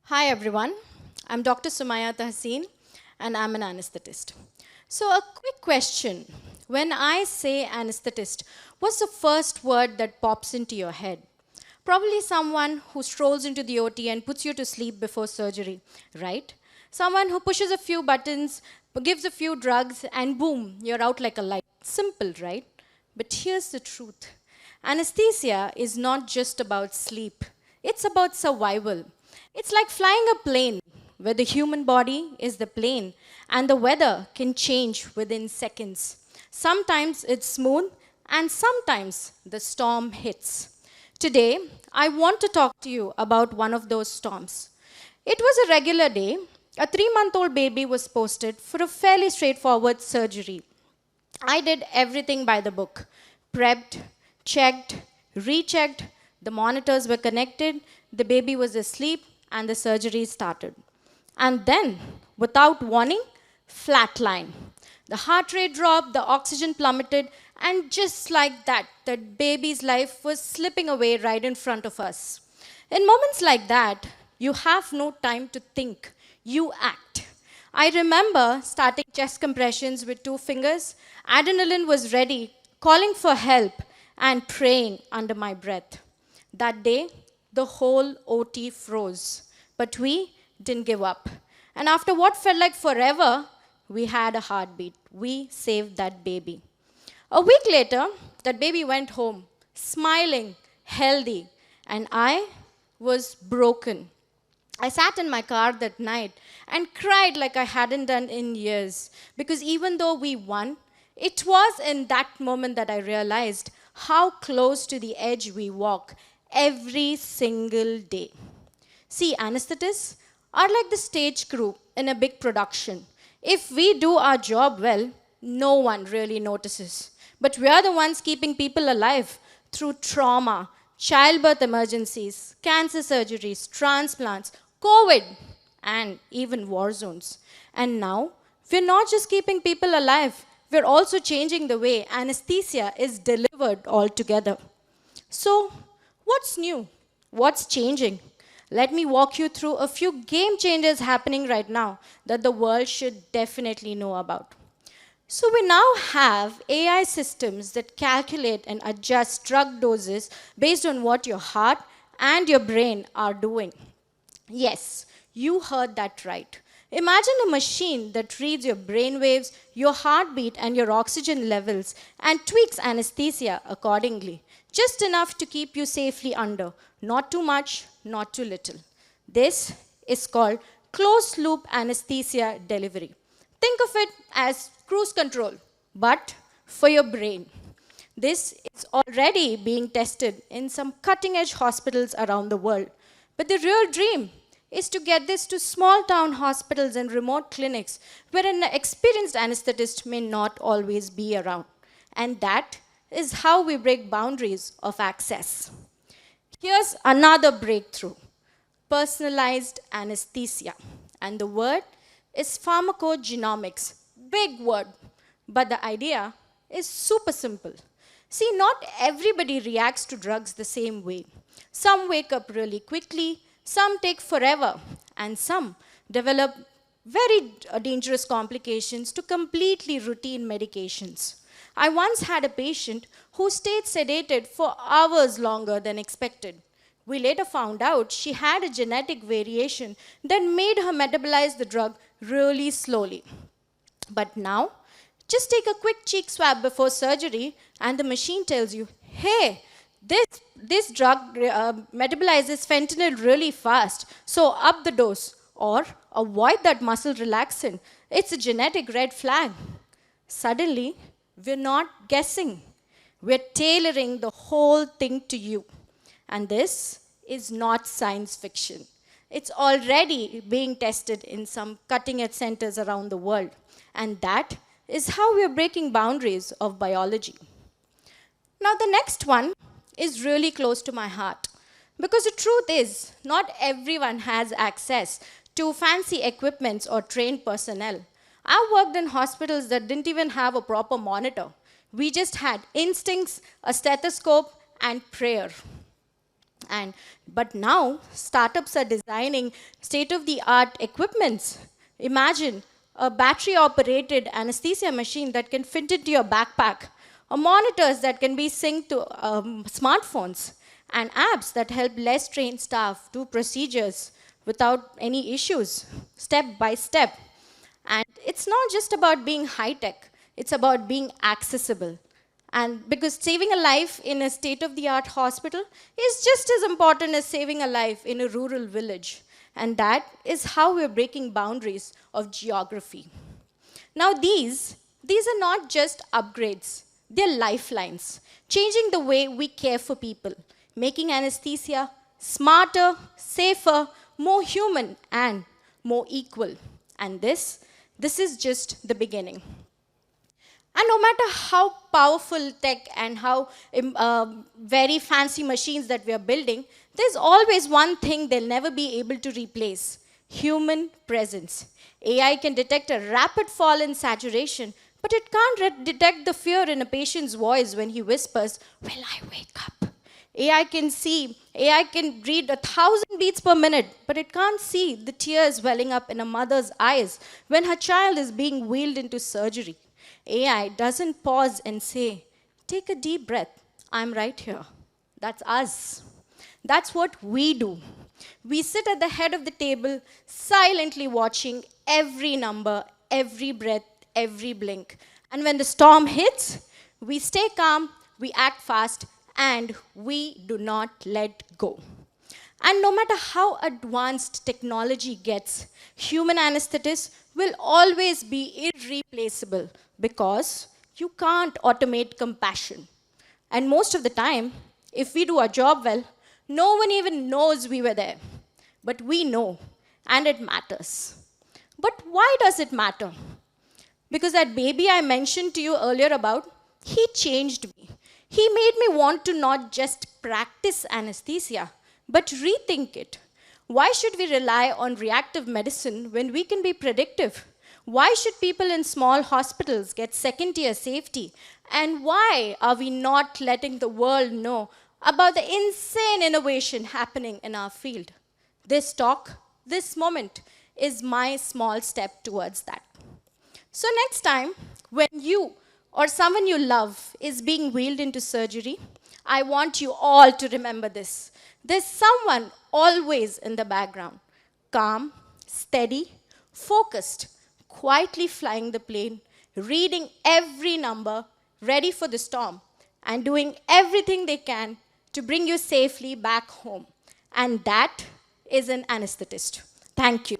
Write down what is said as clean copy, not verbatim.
Hi everyone, I'm Dr. Sumaiya Tahseen and I'm an anesthetist. So a quick question. When I say anesthetist, what's the first word that pops into your head? Probably someone who strolls into the OT and puts you to sleep before surgery, right? Someone who pushes a few buttons, gives a few drugs, and boom, you're out like a light. Simple, right? But here's the truth. Anesthesia is not just about sleep. It's about survival. It's like flying a plane where the human body is the plane and the weather can change within seconds. Sometimes it's smooth and sometimes the storm hits. Today, I want to talk to you about one of those storms. It was a regular day. A 3-month-old baby was posted for a fairly straightforward surgery. I did everything by the book. Prepped, checked, rechecked, the monitors were connected, the baby was asleep, and the surgery started. And then, without warning, flatline. The heart rate dropped, the oxygen plummeted, and just like that, the baby's life was slipping away right in front of us. In moments like that, you have no time to think, you act. I remember starting chest compressions with 2 fingers, adrenaline was ready, calling for help, and praying under my breath. That day, the whole OT froze, but we didn't give up. And after what felt like forever, we had a heartbeat. We saved that baby. A week later, that baby went home, smiling, healthy, and I was broken. I sat in my car that night and cried like I hadn't done in years. Because even though we won, it was in that moment that I realized how close to the edge we walk every single day. See, anesthetists are like the stage crew in a big production. If we do our job well, no one really notices. But we are the ones keeping people alive through trauma, childbirth emergencies, cancer surgeries, transplants, COVID, and even war zones. And now, we're not just keeping people alive, we're also changing the way anesthesia is delivered altogether. So, what's new? What's changing? Let me walk you through a few game changers happening right now that the world should definitely know about. So we now have AI systems that calculate and adjust drug doses based on what your heart and your brain are doing. Yes, you heard that right. Imagine a machine that reads your brain waves, your heartbeat, and your oxygen levels and tweaks anesthesia accordingly, just enough to keep you safely under, not too much, not too little. This is called closed loop anesthesia delivery. Think of it as cruise control, but for your brain. This is already being tested in some cutting edge hospitals around the world. But the real dream is to get this to small town hospitals and remote clinics where an experienced anesthetist may not always be around. And that is how we break boundaries of access. Here's another breakthrough: personalized anesthesia. And the word is pharmacogenomics. Big word, but the idea is super simple. See, not everybody reacts to drugs the same way. Some wake up really quickly, some take forever, and some develop very dangerous complications to completely routine medications. I once had a patient who stayed sedated for hours longer than expected. We later found out she had a genetic variation that made her metabolize the drug really slowly. But now, just take a quick cheek swab before surgery, and the machine tells you, hey, this drug metabolizes fentanyl really fast, so up the dose, or avoid that muscle relaxant. It's a genetic red flag. Suddenly, we're not guessing. We're tailoring the whole thing to you. And this is not science fiction. It's already being tested in some cutting-edge centers around the world. And that is how we're breaking boundaries of biology. Now, the next one is really close to my heart. Because the truth is, not everyone has access to fancy equipments or trained personnel. I've worked in hospitals that didn't even have a proper monitor. We just had instincts, a stethoscope, and prayer. But now, startups are designing state-of-the-art equipments. Imagine a battery-operated anesthesia machine that can fit into your backpack, or monitors that can be synced to smartphones, and apps that help less trained staff do procedures without any issues, step by step. And it's not just about being high-tech, it's about being accessible. And because saving a life in a state-of-the-art hospital is just as important as saving a life in a rural village. And that is how we're breaking boundaries of geography. Now these are not just upgrades, they're lifelines, changing the way we care for people, making anesthesia smarter, safer, more human, and more equal. And this is just the beginning. And no matter how powerful tech and how very fancy machines that we are building, there's always one thing they'll never be able to replace: human presence. AI can detect a rapid fall in saturation, but it can't detect the fear in a patient's voice when he whispers, "Will I wake up?" AI can read 1,000 beats per minute, but it can't see the tears welling up in a mother's eyes when her child is being wheeled into surgery. AI doesn't pause and say, "Take a deep breath, I'm right here." That's us. That's what we do. We sit at the head of the table, silently watching every number, every breath, every blink. And when the storm hits, we stay calm, we act fast, and we do not let go. And no matter how advanced technology gets, human anesthetists will always be irreplaceable because you can't automate compassion. And most of the time, if we do our job well, no one even knows we were there. But we know, and it matters. But why does it matter? Because that baby I mentioned to you earlier about, he changed me. He made me want to not just practice anesthesia, but rethink it. Why should we rely on reactive medicine when we can be predictive? Why should people in small hospitals get second-tier safety? And why are we not letting the world know about the insane innovation happening in our field? This talk, this moment, is my small step towards that. So next time, when you or someone you love is being wheeled into surgery, I want you all to remember this. There's someone always in the background, calm, steady, focused, quietly flying the plane, reading every number, ready for the storm, and doing everything they can to bring you safely back home. And that is an anesthetist. Thank you.